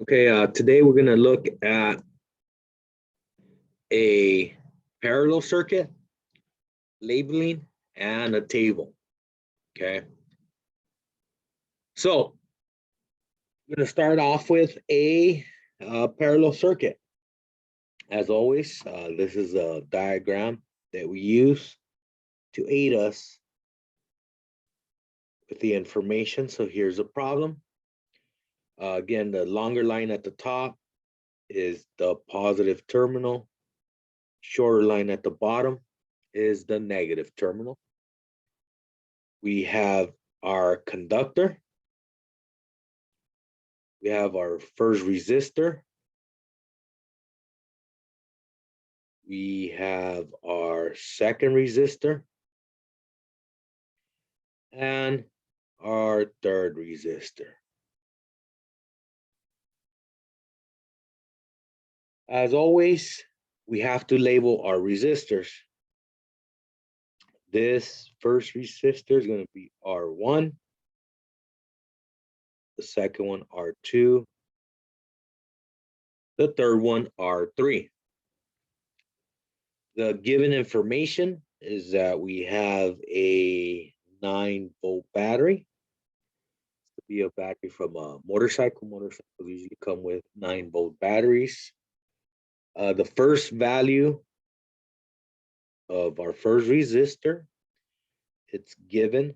Okay, today we're going to look at a parallel circuit, labeling, and a table. Okay, so I'm going to start off with a parallel circuit. As always, this is a diagram that we use to aid us with the information. So here's a problem. Again, the longer line at the top is the positive terminal. Shorter line at the bottom is the negative terminal. We have our conductor. We have our first resistor. We have our second resistor. And our third resistor. As always, we have to label our resistors. This first resistor is going to be R1. The second one, R2. The third one, R3. The given information is that we have a 9-volt battery. This could be a battery from a motorcycle. Motorcycles usually come with 9-volt batteries. The first value of our first resistor, it's given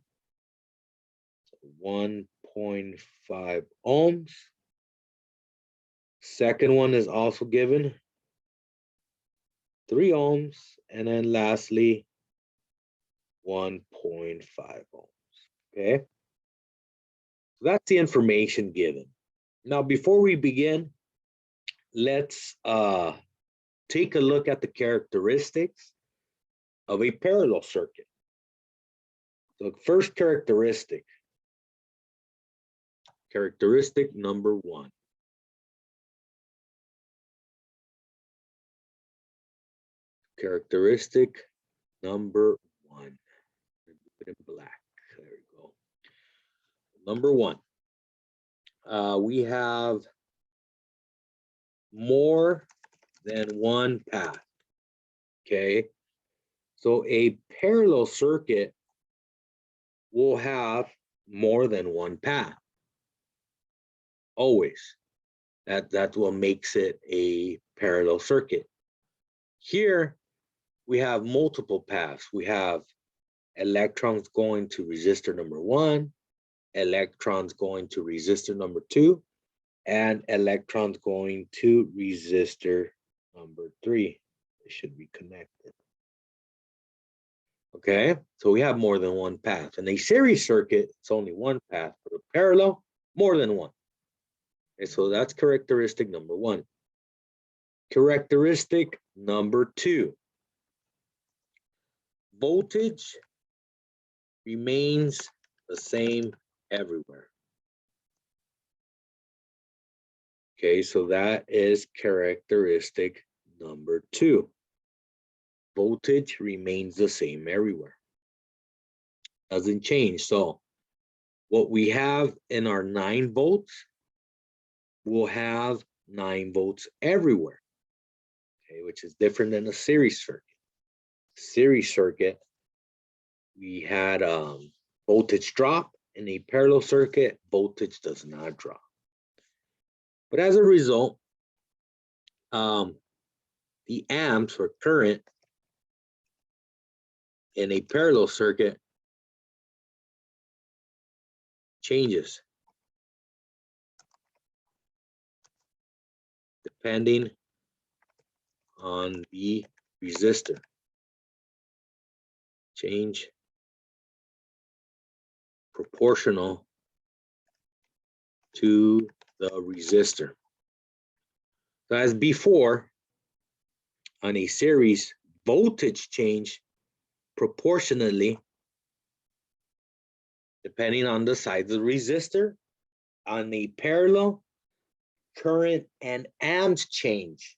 1.5 ohms. Second one is also given 3 ohms, and then lastly 1.5 ohms. Okay, so that's the information given. Now, before we begin, let's take a look at the characteristics of a parallel circuit. So first characteristic number 1. Characteristic number 1. Put it in black. There we go. Number 1. We have more than one path. Okay. So a parallel circuit will have more than one path. Always. That's what makes it a parallel circuit. Here we have multiple paths. We have electrons going to resistor number 1, electrons going to resistor number 2, and electrons going to resistor number 3. They should be connected. Okay, so we have more than one path. In a series circuit, it's only one path. For a parallel, more than one. Okay, so that's characteristic number 1. Characteristic number 2. Voltage remains the same everywhere. Okay, so that is characteristic number 2. Voltage remains the same everywhere. Doesn't change. So what we have in our 9 volts, we'll have 9 volts everywhere. Okay, which is different than a series circuit. Series circuit, we had voltage drop. In a parallel circuit, voltage does not drop. But as a result, the amps or current in a parallel circuit changes depending on the resistor. Change proportional to the resistor. So as before, on a series, voltage change proportionally depending on the size of the resistor. On a parallel, current and amps change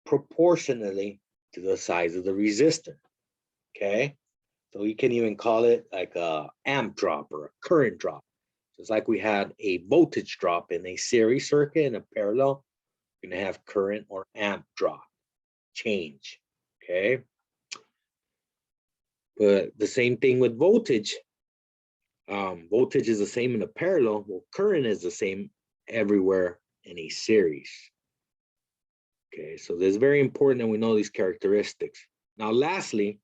proportionally to the size of the resistor. Okay, so you can even call it like a amp drop or a current drop. Just like we had a voltage drop in a series circuit and a parallel, we're going to have current or amp drop, change, okay? But the same thing with voltage. Voltage is the same in a parallel. Well, current is the same everywhere in a series. Okay, so it's very important that we know these characteristics. Now, lastly,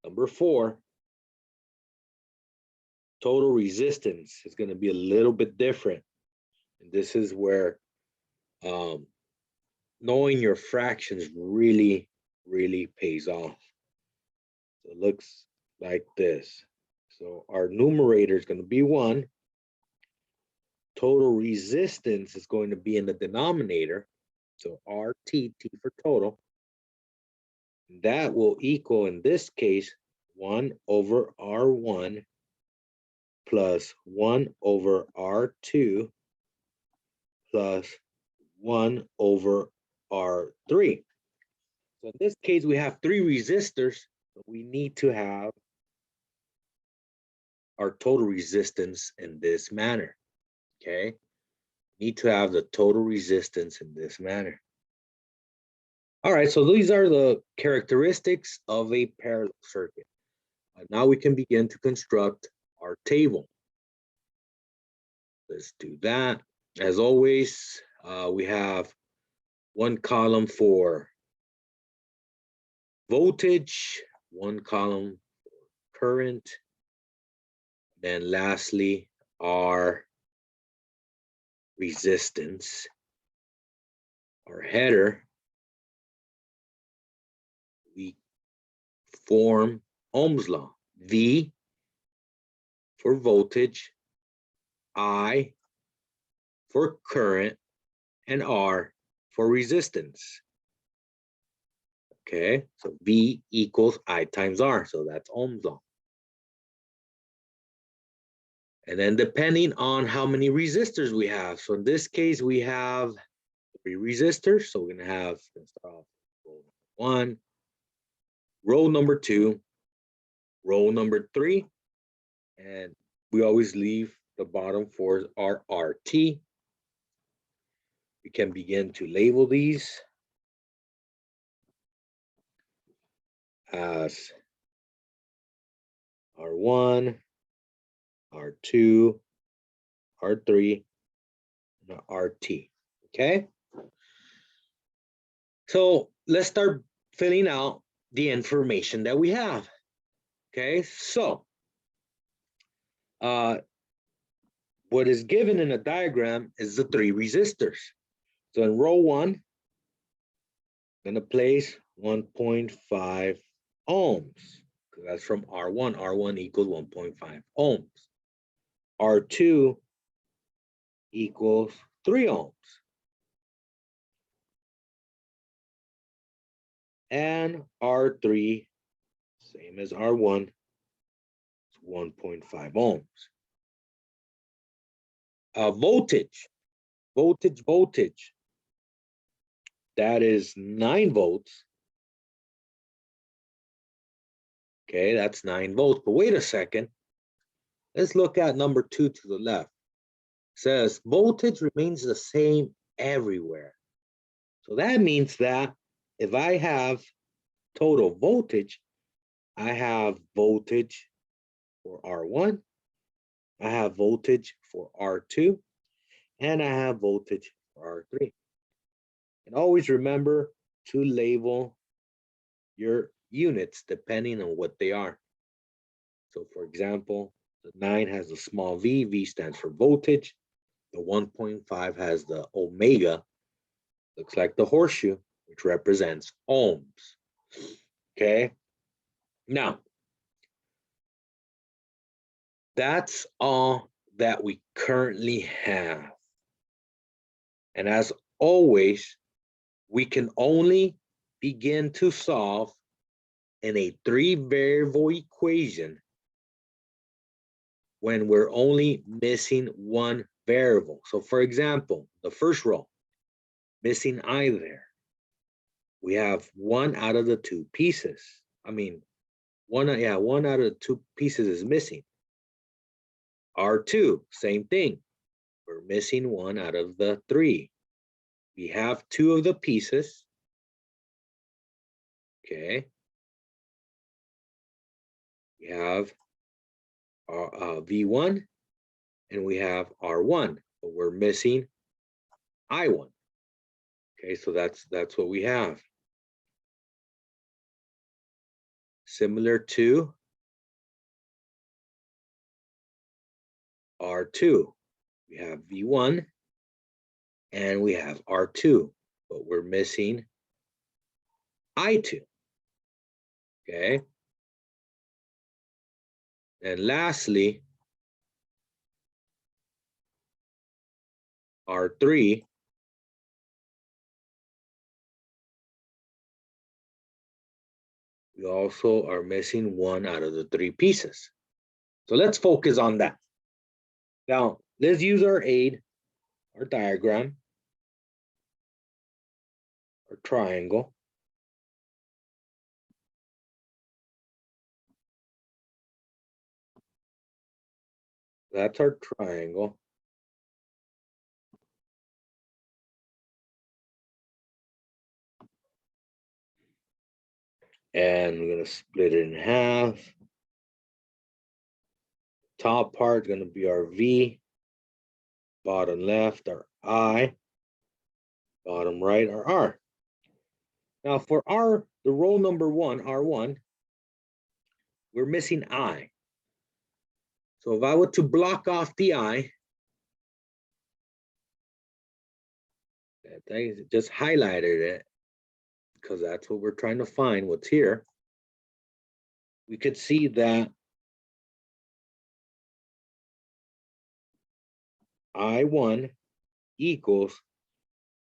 number 4, total resistance is going to be a little bit different. And this is where knowing your fractions really, really pays off. So it looks like this. So our numerator is going to be 1. Total resistance is going to be in the denominator. So RT, T for total. That will equal, in this case, 1 over R1 plus 1 over R2 plus 1 over R3. So in this case, we have 3 resistors, but we need to have our total resistance in this manner, okay? We need to have the total resistance in this manner. All right, so these are the characteristics of a parallel circuit. Now we can begin to construct our table. Let's do that. As always, we have one column for voltage, one column for current, then lastly, our resistance, our header. We form Ohm's law. V for voltage, I for current, and R for resistance. Okay, so V equals I times R, so that's Ohm's law. And then depending on how many resistors we have, so in this case we have 3 resistors, so we're going to have row number 1, row number 2, row number 3, and we always leave the bottom for our RT. We can begin to label these as R1, R2, R3, and RT, okay? So let's start filling out the information that we have, okay? So what is given in a diagram is the 3 resistors. So in row 1, I'm going to place 1.5 ohms. That's from R1. R1 equals 1.5 ohms. R2 equals 3 ohms. And R3, same as R1, 1.5 ohms. Voltage. That is 9 volts. Okay, that's 9 volts. But wait a second. Let's look at number 2 to the left. It says voltage remains the same everywhere. So that means that if I have total voltage, I have voltage for R1, I have voltage for R2, and I have voltage for R3. And always remember to label your units depending on what they are. So for example, the 9 has a small v, V stands for voltage. The 1.5 has the omega, looks like the horseshoe, which represents ohms. Okay, now that's all that we currently have. And as always, we can only begin to solve in a 3-variable equation when we're only missing 1 variable. So for example, the first row, missing I there. We have 1 out of the 2 pieces. I mean, one out of the 2 pieces is missing. R2, same thing. We're missing one out of the three. We have two of the pieces. Okay. We have our V1 and we have R1, but we're missing I1. Okay, so that's what we have. Similar to R2, we have V1 and we have R2, but we're missing I2. Okay. And lastly, R3, we also are missing one out of the three pieces. So let's focus on that. Now, let's use our aid, our diagram, our triangle. That's our triangle. And we're going to split it in half. Top part is going to be our V. Bottom left, our I. Bottom right, our R. Now for R, the row number one, R1, we're missing I. So if I were to block off the I, I just highlighted it because that's what we're trying to find, what's here. We could see that I1 equals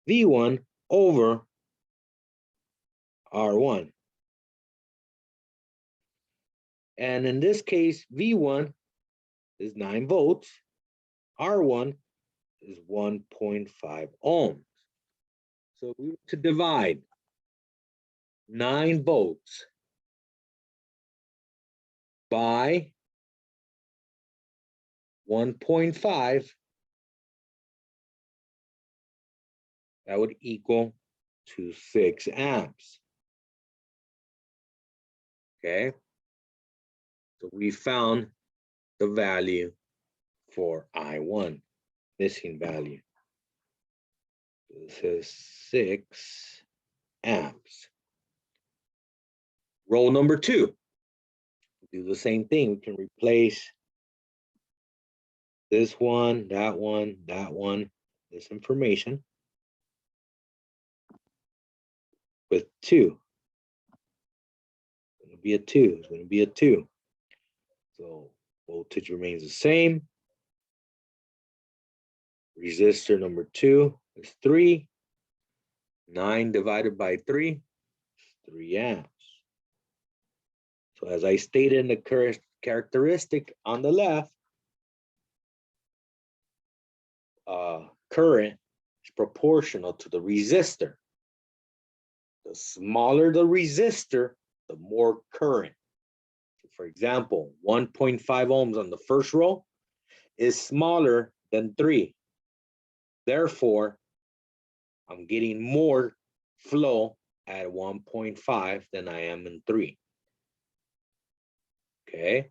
V1 over R1. And in this case, V1 is 9 volts. R1 is 1.5 ohms. So we were to divide 9 volts by 1.5, that would equal to 6 amps. Okay, so we found the value for I1, missing value. This is 6 amps. Row number 2, do the same thing. We can replace this one, that one, this information with 2. It's going to be a 2. It's going to be a 2. So voltage remains the same. Resistor number 2 is 3. 9 divided by 3 is 3 amps. So as I stated in the characteristic on the left, current is proportional to the resistor. The smaller the resistor, the more current. For example, 1.5 ohms on the first row is smaller than 3. Therefore, I'm getting more flow at 1.5 than I am in 3. Okay.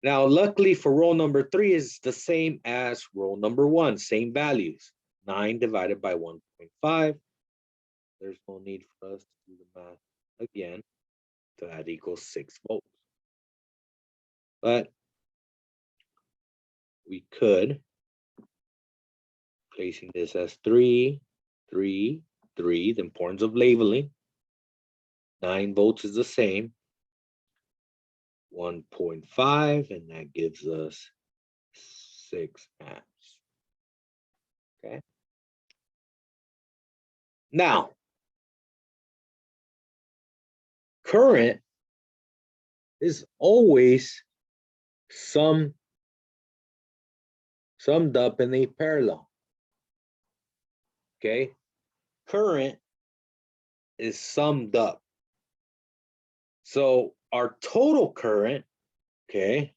Now, luckily for row number 3 is the same as row number 1, same values. 9 divided by 1.5. There's no need for us to do the math again. So that equals 6 volts. But we could, placing this as 3, 3, 3, the importance of labeling. 9 volts is the same. 1.5, and that gives us 6 amps. Okay. Now, current is always summed up in a parallel. Okay. Current is summed up. So our total current, okay,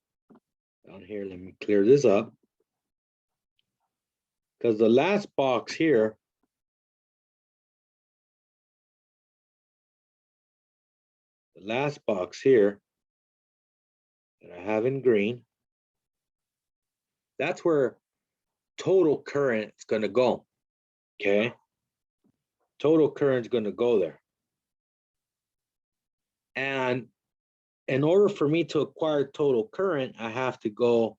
Down here, let me clear this up. Because the last box here, that I have in green, that's where total current is going to go. Okay. Total current is going to go there. And in order for me to acquire total current, I have to go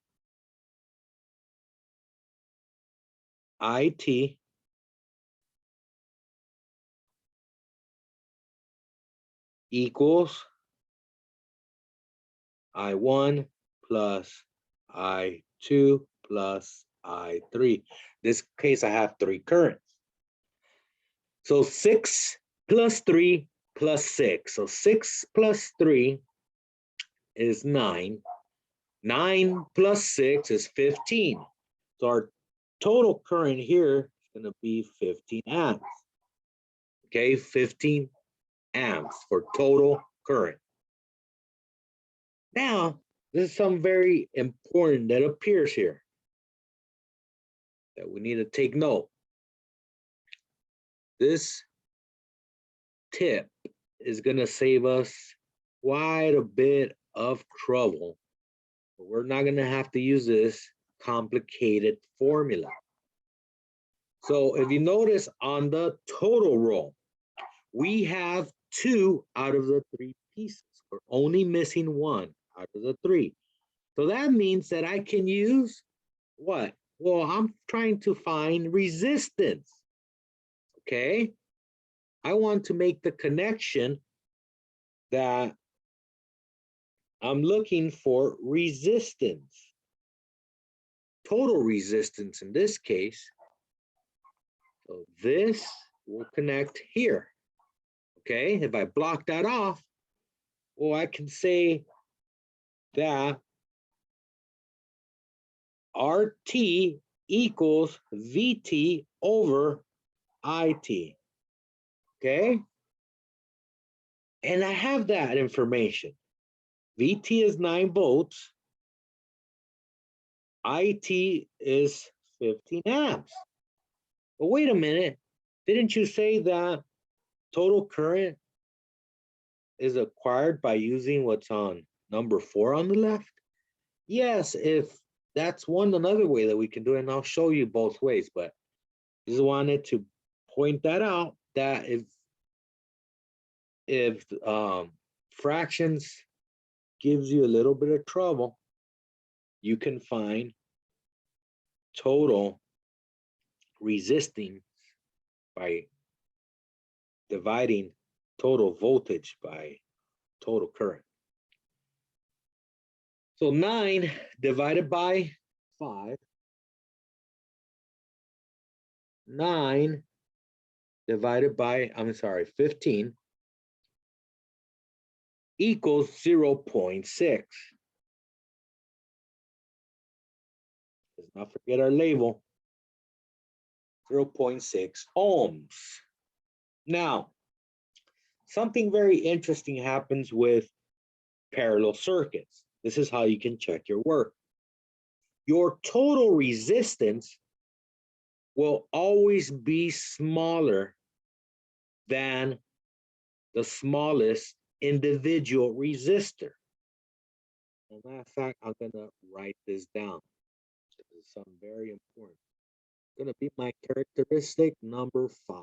IT equals I1 plus I2 plus I3. This case, I have 3 currents. So 6 plus 3 plus 6. So 6 plus 3 is 9. 9 plus 6 is 15. So our total current here is going to be 15 amps. Okay, 15 amps for total current. Now, this is something very important that appears here that we need to take note. This tip is going to save us quite a bit of trouble. But we're not going to have to use this complicated formula. So if you notice on the total row, we have 2 out of the 3 pieces. We're only missing 1 out of the 3. So that means that I can use what? Well, I'm trying to find resistance. Okay. I want to make the connection that I'm looking for resistance. Total resistance in this case. So this will connect here. Okay, if I block that off, well, I can say that RT equals VT over IT. Okay, and I have that information. VT is 9 volts. IT is 15 amps. But wait a minute, didn't you say that total current is acquired by using what's on number 4 on the left? Yes, if that's another way that we can do it, and I'll show you both ways, but just wanted to point that out, that if fractions gives you a little bit of trouble, you can find total resistance by dividing total voltage by total current. So 9 divided by 5. 9 divided by, 15 equals 0.6. Let's not forget our label. 0.6 ohms. Now, something very interesting happens with parallel circuits. This is how you can check your work. Your total resistance will always be smaller than the smallest individual resistor. As a matter of fact, I'm going to write this down. This is something very important. It's going to be my characteristic number 5.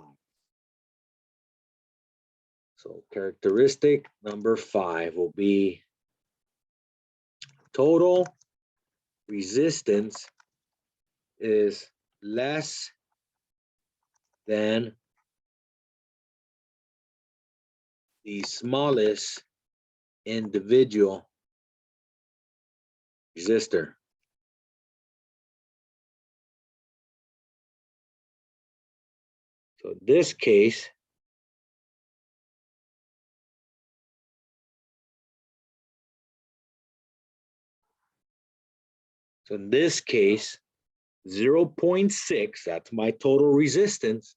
So characteristic number 5 will be total resistance is less than the smallest individual resistor. So in this case, So in this case, 0.6, that's my total resistance,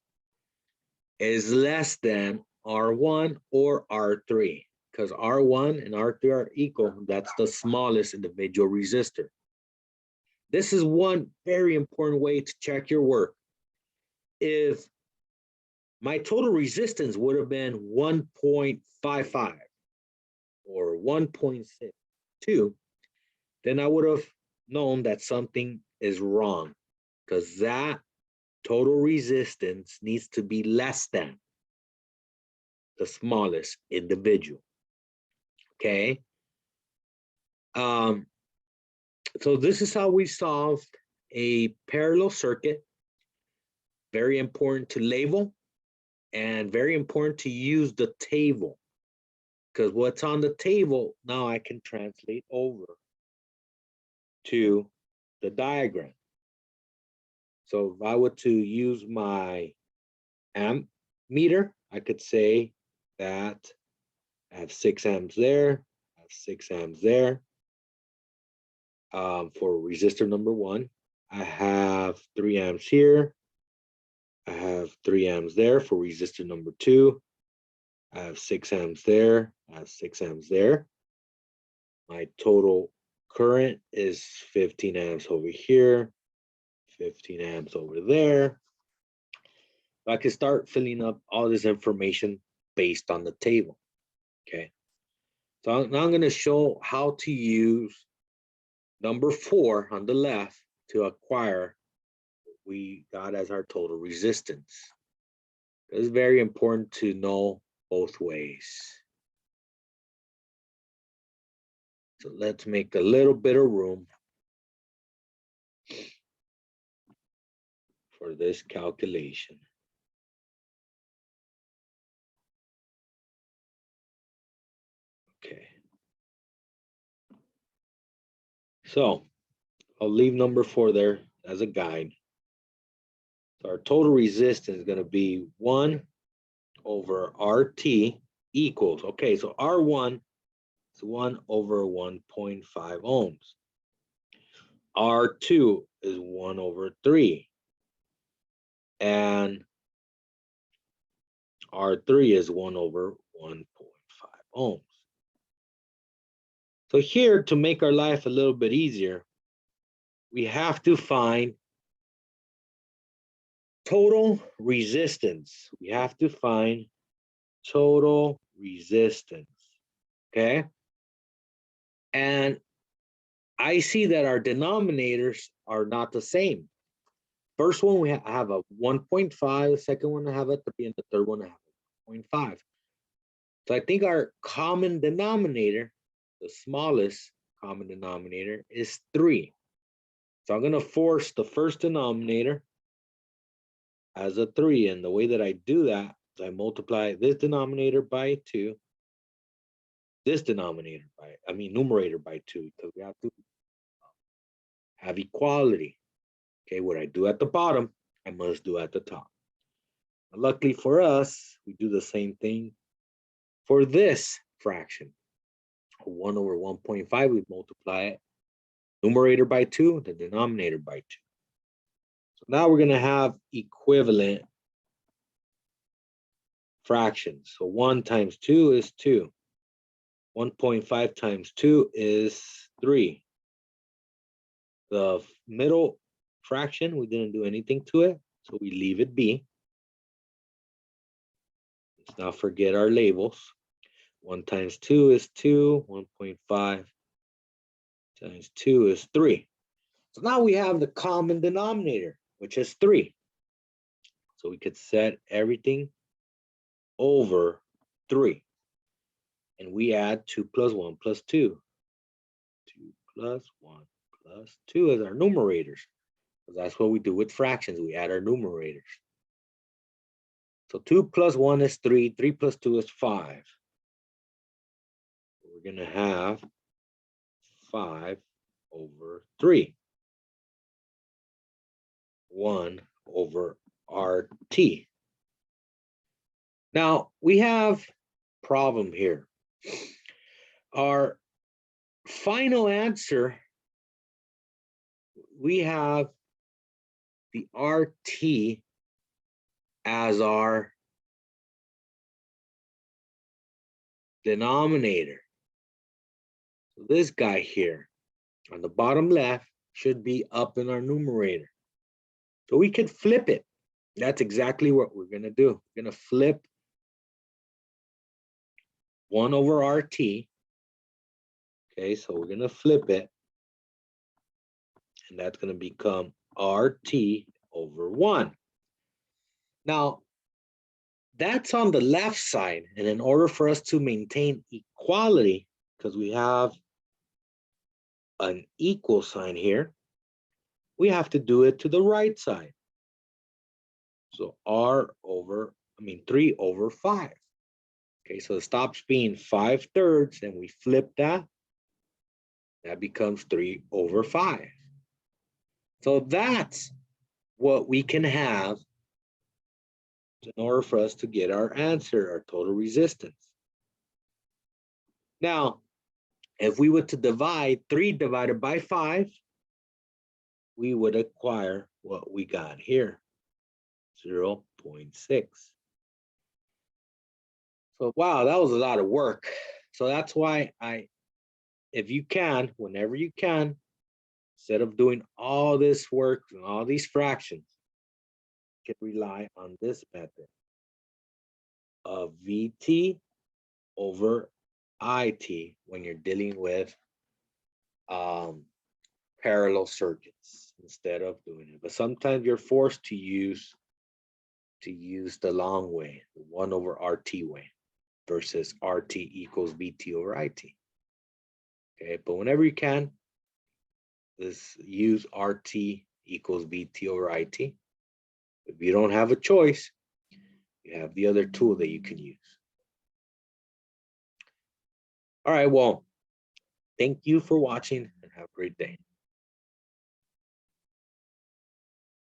is less than R1 or R3, because R1 and R3 are equal. That's the smallest individual resistor. This is one very important way to check your work. If my total resistance would have been 1.55 or 1.62, then I would have known that something is wrong, because that total resistance needs to be less than the smallest individual. Okay. So this is how we solved a parallel circuit. Very important to label and very important to use the table, because what's on the table now I can translate over to the diagram. So if I were to use my amp meter, I could say that I have 6 amps there, I have 6 amps there. For resistor number 1, I have 3 amps here. I have 3 amps there. For resistor number 2, I have 6 amps there. I have 6 amps there. My total current is 15 amps over here, 15 amps over there. I can start filling up all this information based on the table. Okay. So now I'm going to show how to use number 4 on the left to acquire what we got as our total resistance. It's very important to know both ways. So let's make a little bit of room for this calculation. Okay. So I'll leave number 4 there as a guide. So our total resistance is going to be 1 over RT equals, okay, so R1 is 1 over 1.5 ohms. R2 is 1 over 3. And R3 is 1 over 1.5 ohms. So here, to make our life a little bit easier, we have to find total resistance. We have to find total resistance, okay? And I see that our denominators are not the same. First one, we have a 1.5, the second one I have a 3, and the third one I have a 0.5. So I think our common denominator, the smallest common denominator, is 3. So I'm going to force the first denominator as a 3. And the way that I do that is I multiply this denominator by 2, this denominator by, numerator by 2, because we have to have equality. Okay, what I do at the bottom, I must do at the top. And luckily for us, we do the same thing for this fraction. 1 over 1.5, we multiply it, numerator by 2, the denominator by 2. So now we're going to have equivalent fractions. So 1 times 2 is 2. 1.5 times 2 is 3. The middle fraction, we didn't do anything to it, so we leave it be. Let's not forget our labels. 1 times 2 is 2. 1.5 times 2 is 3. So now we have the common denominator, which is 3. So we could set everything over 3. And we add 2 plus 1 plus 2. 2 plus 1 plus 2 as our numerators. That's what we do with fractions. We add our numerators. So 2 plus 1 is 3. 3 plus 2 is 5. We're going to have 5 over 3. 1 over RT. Now, we have a problem here. Our final answer, we have the RT as our denominator. So this guy here on the bottom left should be up in our numerator. So we could flip it. That's exactly what we're going to do. We're going to flip 1 over RT. Okay, so we're going to flip it. And that's going to become RT over 1. Now, that's on the left side. And in order for us to maintain equality, because we have an equal sign here, we have to do it to the right side. So 3 over 5. Okay, so it stops being 5/3, and we flip that. That becomes 3 over 5. So that's what we can have in order for us to get our answer, our total resistance. Now, if we were to divide 3 divided by 5, we would acquire what we got here, 0.6. So, wow, that was a lot of work. So that's why if you can, whenever you can, instead of doing all this work and all these fractions, you can rely on this method of VT over IT when you're dealing with parallel circuits instead of doing it. But sometimes you're forced to use the long way, the 1 over RT way versus RT equals VT over IT. Okay, but whenever you can, just use RT equals VT over IT. If you don't have a choice, you have the other tool that you can use. All right, well, thank you for watching and have a great day.